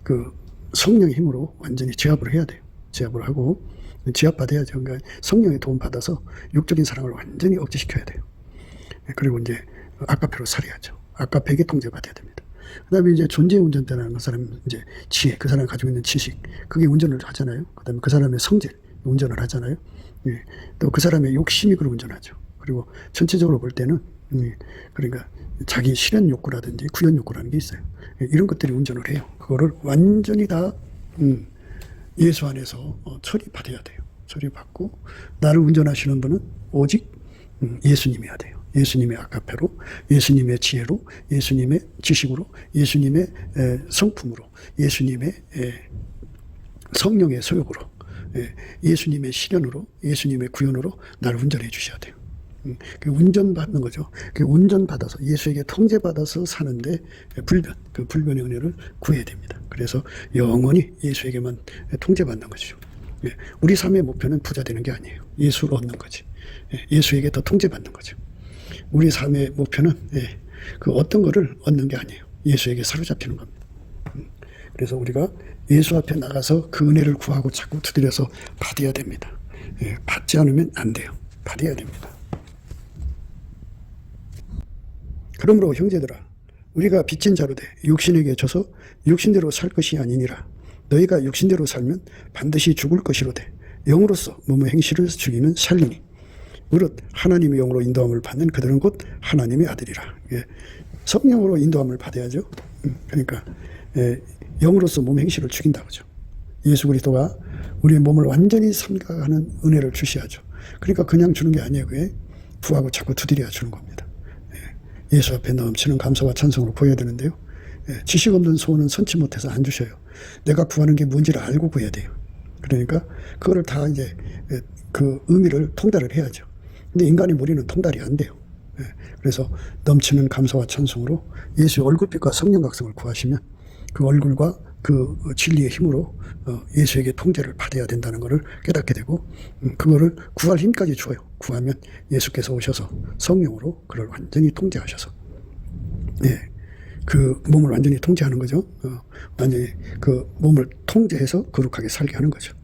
S1: 그 성령의 힘으로 완전히 제압을 해야 돼요. 제압을 하고 제압받아야죠. 그러니까 성령의 도움 받아서 육적인 사랑을 완전히 억제시켜야 돼요. 그리고 이제 아카페로 살아야죠. 아카페에게 통제받아야 됩니다. 그다음에 이제 존재의 운전대라는 그 사람 이제 지혜, 그 사람이 가지고 있는 지식, 그게 운전을 하잖아요. 그다음에 그 사람의 성질 운전을 하잖아요. 또 그 사람의 욕심이 그걸 운전하죠. 그리고 전체적으로 볼 때는 그러니까 자기 실현 욕구라든지 구현 욕구라는 게 있어요. 이런 것들이 운전을 해요. 그거를 완전히 다 예수 안에서 처리받아야 돼요. 처리받고 나를 운전하시는 분은 오직 예수님이어야 돼요. 예수님의 아카페로, 예수님의 지혜로, 예수님의 지식으로, 예수님의 성품으로, 예수님의 성령의 소욕으로, 예수님의 실현으로, 예수님의 구현으로 나를 운전해 주셔야 돼요. 그 운전받는 거죠. 그 운전받아서 예수에게 통제받아서 사는데 불변, 그 불변의 은혜를 구해야 됩니다. 그래서 영원히 예수에게만 통제받는 것이죠. 우리 삶의 목표는 부자 되는 게 아니에요. 예수를 얻는 거지. 예수에게 더 통제받는 거죠. 우리 삶의 목표는 그 어떤 거를 얻는 게 아니에요. 예수에게 사로잡히는 겁니다. 그래서 우리가 예수 앞에 나가서 그 은혜를 구하고 자꾸 두드려서 받아야 됩니다. 받지 않으면 안 돼요. 받아야 됩니다. 그러므로 형제들아, 우리가 빚진 자로 돼 육신에게 져서 육신대로 살 것이 아니니라. 너희가 육신대로 살면 반드시 죽을 것이로되 영으로서 몸의 행실을 죽이면 살리니 무릇 하나님의 영으로 인도함을 받는 그들은 곧 하나님의 아들이라. 성령으로 인도함을 받아야죠. 그러니까 영으로서 몸의 행실을 죽인다고죠. 예수 그리스도가 우리의 몸을 완전히 삼가하는 은혜를 주셔야죠. 그러니까 그냥 주는 게 아니에요. 그게 구하고 자꾸 두드려야 주는 겁니다. 예수 앞에 넘치는 감사와 찬송으로 구해야 되는데요. 지식 없는 소원은 선치 못해서 안 주셔요. 내가 구하는 게 뭔지를 알고 구해야 돼요. 그러니까 그거를 다 이제 그 의미를 통달을 해야죠. 근데 인간의 머리는 통달이 안 돼요. 그래서 넘치는 감사와 찬송으로 예수의 얼굴빛과 성령 각성을 구하시면 그 얼굴과 그 진리의 힘으로 예수에게 통제를 받아야 된다는 것을 깨닫게 되고, 그거를 구할 힘까지 줘요. 구하면 예수께서 오셔서 성령으로 그를 완전히 통제하셔서 그 몸을 완전히 통제하는 거죠. 완전히 그 몸을 통제해서 거룩하게 살게 하는 거죠.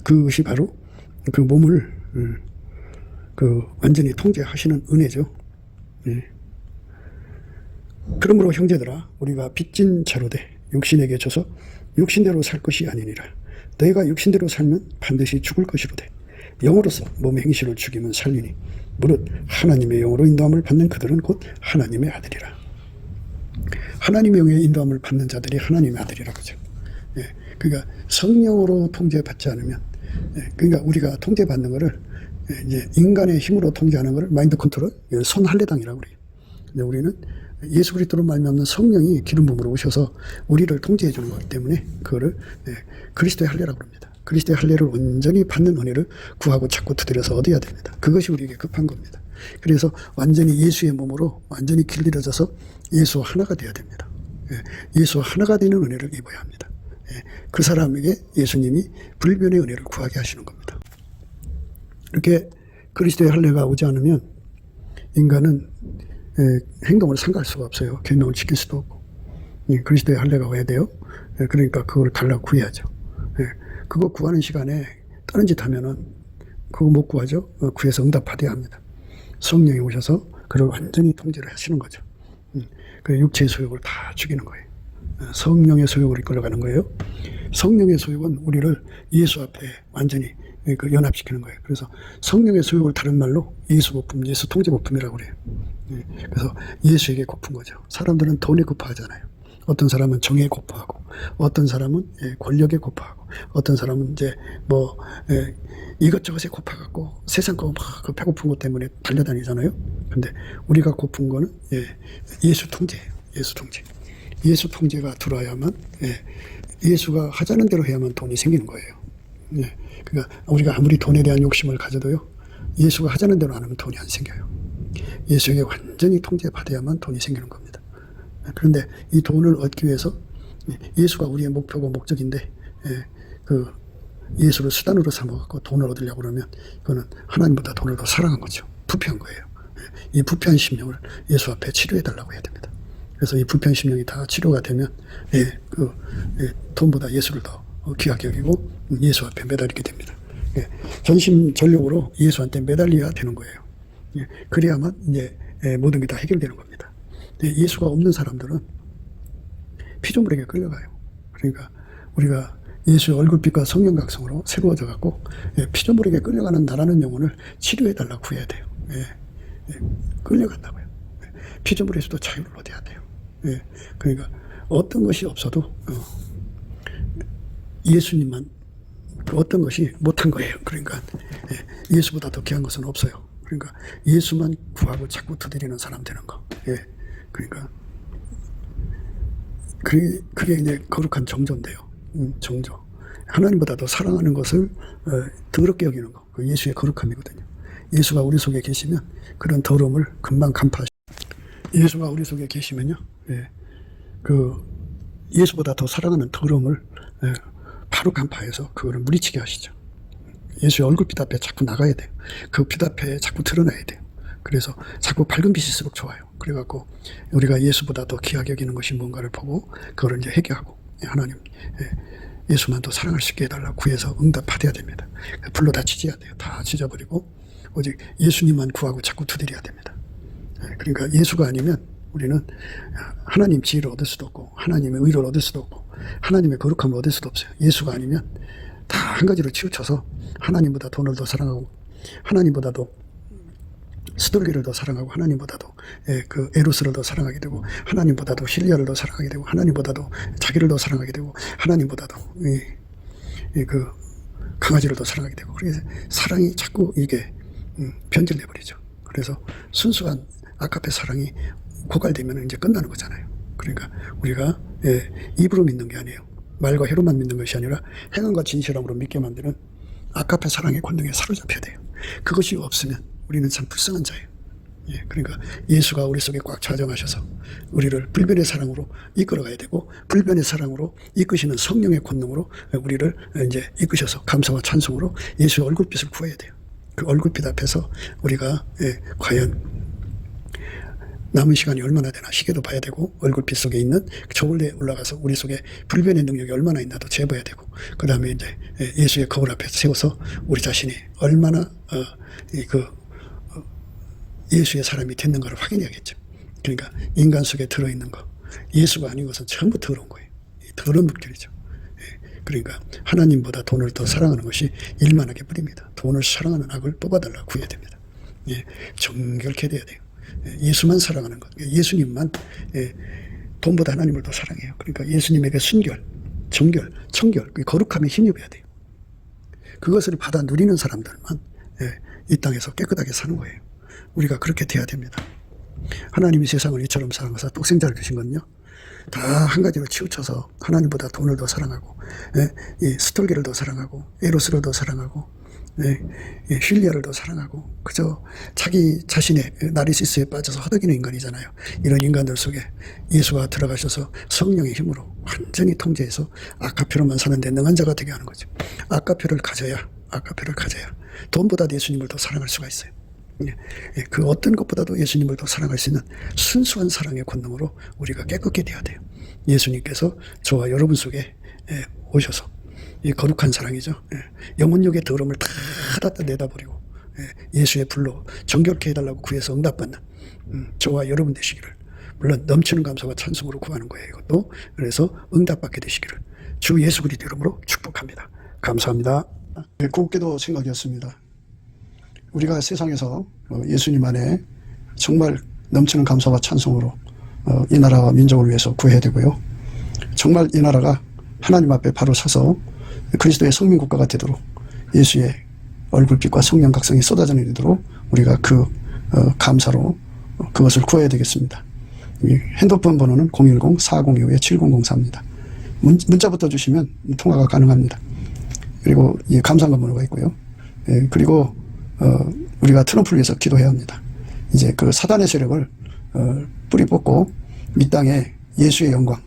S1: 그것이 바로 그 몸을 완전히 통제하시는 은혜죠. 그러므로 형제들아, 우리가 빚진 자로 돼 육신에게 져서 육신대로 살 것이 아니니라. 너희가 육신대로 살면 반드시 죽을 것이로되 영으로서 몸의 행실을 죽이면 살리니 무릇 하나님의 영으로 인도함을 받는 그들은 곧 하나님의 아들이라. 하나님의 영의 인도함을 받는 자들이 하나님의 아들이라 그죠. 그러니까 성령으로 통제받지 않으면, 그러니까 우리가 통제받는 것을 이제 인간의 힘으로 통제하는 것을 마인드 컨트롤, 손할례당이라고 그래요. 근데 우리는 예수 그리스도로 말미암는 성령이 기름 부음으로 오셔서 우리를 통제해 주는 거기 때문에 그거를 그리스도의 할례라고 합니다. 그리스도의 할례를 온전히 받는 은혜를 구하고 찾고 두드려서 얻어야 됩니다. 그것이 우리에게 급한 겁니다. 그래서 완전히 예수의 몸으로 완전히 길들여져서 예수와 하나가 되어야 됩니다. 예수와 하나가 되는 은혜를 입어야 합니다. 그 사람에게 예수님이 불변의 은혜를 구하게 하시는 겁니다. 이렇게 그리스도의 할례가 오지 않으면 인간은 행동을 삼갈 수가 없어요. 계명을 지킬 수도 없고. 그리스도의 할례가 와야 돼요. 그러니까 그걸 달라고 구해야죠. 그거 구하는 시간에 다른 짓 하면은 그거 못 구하죠. 구해서 응답받아야 합니다. 성령이 오셔서 그를 완전히 통제를 하시는 거죠. 그 육체의 소욕을 다 죽이는 거예요. 성령의 소욕을 이끌어가는 거예요. 성령의 소욕은 우리를 예수 앞에 완전히 연합시키는 거예요. 그래서 성령의 소욕을 다른 말로 예수 고품, 예수 통제 고품이라고 그래요. 그래서 예수에게 고픈 거죠. 사람들은 돈에 고파하잖아요. 어떤 사람은 정에 고파하고, 어떤 사람은 권력에 고파하고, 어떤 사람은 이제 뭐 이것저것에 고파갖고 세상 거 막 배고픈 것 때문에 달려다니잖아요. 근데 우리가 고픈 거는 예수 통제예요. 예수 통제. 예수 통제가 들어야만, 예수가 하자는 대로 해야만 돈이 생기는 거예요. 그러니까 우리가 아무리 돈에 대한 욕심을 가져도요, 예수가 하자는 대로 안 하면 돈이 안 생겨요. 예수에게 완전히 통제받아야만 돈이 생기는 겁니다. 그런데 이 돈을 얻기 위해서 예수가 우리의 목표고 목적인데 그 예수를 수단으로 삼아갖고 돈을 얻으려고 그러면 그거는 하나님보다 돈을 더 사랑한 거죠. 부패한 거예요. 이 부패한 심령을 예수 앞에 치료해달라고 해야 됩니다. 그래서 이 부패한 심령이 다 치료가 되면 돈보다 예수를 더 귀하게 여기고 예수 앞에 매달리게 됩니다. 전심전력으로 예수한테 매달려야 되는 거예요. 그래야만 이제 모든 게 다 해결되는 겁니다. 예수가 없는 사람들은 피조물에게 끌려가요. 그러니까 우리가 예수의 얼굴빛과 성령 각성으로 새로워져 갖고 피조물에게 끌려가는 나라는 영혼을 치료해 달라고 구해야 돼요. 끌려간다고요. 피조물에서도 자유를 얻어야 돼요. 그러니까 어떤 것이 없어도 예수님만 어떤 것이 못한 거예요. 그러니까 예수보다 더 귀한 것은 없어요. 그러니까 예수만 구하고 자꾸 두드리는 사람 되는 거. 그러니까 그게 이제 거룩한 정조인데요. 정조. 하나님보다 더 사랑하는 것을 더럽게 여기는 거. 그 예수의 거룩함이거든요. 예수가 우리 속에 계시면 그런 더러움을 금방 간파하시고, 예수가 우리 속에 계시면요, 그 예수보다 더 사랑하는 더러움을 바로 간파해서 그거를 물리치게 하시죠. 예수의 얼굴빛 앞에 자꾸 나가야 돼요. 그 빛 앞에 자꾸 드러나야 돼요. 그래서 자꾸 밝은 빛일수록 좋아요. 그래갖고 우리가 예수보다 더 귀하게 여기는 것이 뭔가를 보고 그거를 이제 회개하고 하나님 예수만 더 사랑할 수 있게 해달라고 구해서 응답받아야 됩니다. 불로 다 치져야 돼요. 다 치져버리고 오직 예수님만 구하고 자꾸 두드려야 됩니다. 그러니까 예수가 아니면 우리는 하나님 지혜를 얻을 수도 없고 하나님의 의를 얻을 수도 없고 하나님의 거룩함을 얻을 수도 없어요. 예수가 아니면 다 한 가지로 치우쳐서 하나님보다 돈을 더 사랑하고 하나님보다도 스돌기를 더 사랑하고 하나님보다도 그 에로스를 더 사랑하게 되고, 하나님보다도 힐리아를 더 사랑하게 되고, 하나님보다도 자기를 더 사랑하게 되고, 하나님보다도 그 강아지를 더 사랑하게 되고, 그래서 사랑이 자꾸 이게 변질돼 버리죠. 그래서 순수한 아가페 사랑이 고갈되면 이제 끝나는 거잖아요. 그러니까 우리가 입으로 믿는 게 아니에요. 말과 혀로만 믿는 것이 아니라 행함과 진실함으로 믿게 만드는 아가페 사랑의 권능에 사로잡혀야 돼요. 그것이 없으면 우리는 참 불쌍한 자예요. 그러니까 예수가 우리 속에 꽉 좌정하셔서 우리를 불변의 사랑으로 이끌어가야 되고, 불변의 사랑으로 이끄시는 성령의 권능으로 우리를 이제 이끄셔서 감사와 찬송으로 예수의 얼굴빛을 구해야 돼요. 그 얼굴빛 앞에서 우리가 과연 남은 시간이 얼마나 되나 시계도 봐야 되고, 얼굴빛 속에 있는 저울대에 올라가서 우리 속에 불변의 능력이 얼마나 있나도 재봐야 되고, 그 다음에 이제 예수의 거울 앞에 세워서 우리 자신이 얼마나 예수의 사람이 됐는가를 확인해야겠죠. 그러니까 인간 속에 들어있는 거, 예수가 아닌 것은 전부 더러운 거예요. 더러운 물결이죠. 그러니까 하나님보다 돈을 더 사랑하는 것이 일만하게 뿌립니다. 돈을 사랑하는 악을 뽑아달라고 구해야 됩니다. 정결케 돼야 돼요. 예수만 사랑하는 것, 예수님만, 돈보다 하나님을 더 사랑해요. 그러니까 예수님에게 순결, 정결, 청결, 거룩함에 힘입어야 돼요. 그것을 받아 누리는 사람들만 이 땅에서 깨끗하게 사는 거예요. 우리가 그렇게 돼야 됩니다. 하나님이 세상을 이처럼 사랑하사 독생자를 주신 건요, 다 한 가지로 치우쳐서 하나님보다 돈을 더 사랑하고, 스톨게를 더 사랑하고, 에로스를 더 사랑하고, 힐리아를 더 사랑하고, 그저 자기 자신의 나르시스에 빠져서 허덕이는 인간이잖아요. 이런 인간들 속에 예수가 들어가셔서 성령의 힘으로 완전히 통제해서 아가페로만 사는데 능한 자가 되게 하는 거죠. 아가페를 가져야 돈보다 예수님을 더 사랑할 수가 있어요. 그 어떤 것보다도 예수님을 더 사랑할 수 있는 순수한 사랑의 권능으로 우리가 깨끗게 돼야 돼요. 예수님께서 저와 여러분 속에 오셔서 이 거룩한 사랑이죠. 영혼력의 더러움을 다 내다버리고 예수의 불로 정결케 해달라고 구해서 응답받는 저와 여러분 되시기를, 물론 넘치는 감사와 찬송으로 구하는 거예요. 이것도. 그래서 응답받게 되시기를 주 예수 그리스도 이름으로 축복합니다. 감사합니다. 곱게도 생각이었습니다. 우리가 세상에서 예수님 안에 정말 넘치는 감사와 찬송으로 이 나라와 민족을 위해서 구해야 되고요. 정말 이 나라가 하나님 앞에 바로 서서 그리스도의 성민국가가 되도록 예수의 얼굴빛과 성령 각성이 쏟아져 내리도록 우리가 그 감사로 그것을 구해야 되겠습니다. 핸드폰 번호는 010-4025-7004입니다. 문자부터 주시면 통화가 가능합니다. 그리고 이 감사한 번호가 있고요. 그리고 우리가 트럼프를 위해서 기도해야 합니다. 이제 그 사단의 세력을 뿌리 뽑고 이 땅에 예수의 영광,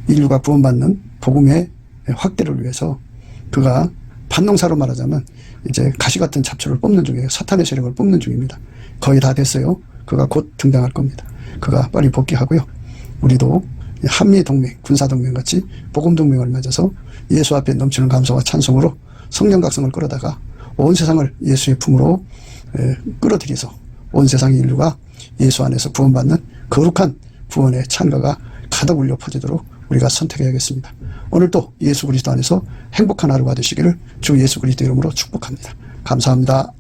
S1: 인류가 구원받는 복음의 확대를 위해서 그가 반농사로 말하자면 이제 가시 같은 잡초를 뽑는 중이에요. 사탄의 세력을 뽑는 중입니다. 거의 다 됐어요. 그가 곧 등장할 겁니다. 그가 빨리 복귀하고요. 우리도 한미동맹, 군사동맹 같이 복음동맹을 맺어서 예수 앞에 넘치는 감사와 찬송으로 성령 각성을 끌어다가 온 세상을 예수의 품으로 끌어들여서 온 세상의 인류가 예수 안에서 구원받는 거룩한 구원의 찬가가 가득 울려 퍼지도록 우리가 선택해야겠습니다. 오늘도 예수 그리스도 안에서 행복한 하루가 되시기를 주 예수 그리스도 이름으로 축복합니다. 감사합니다.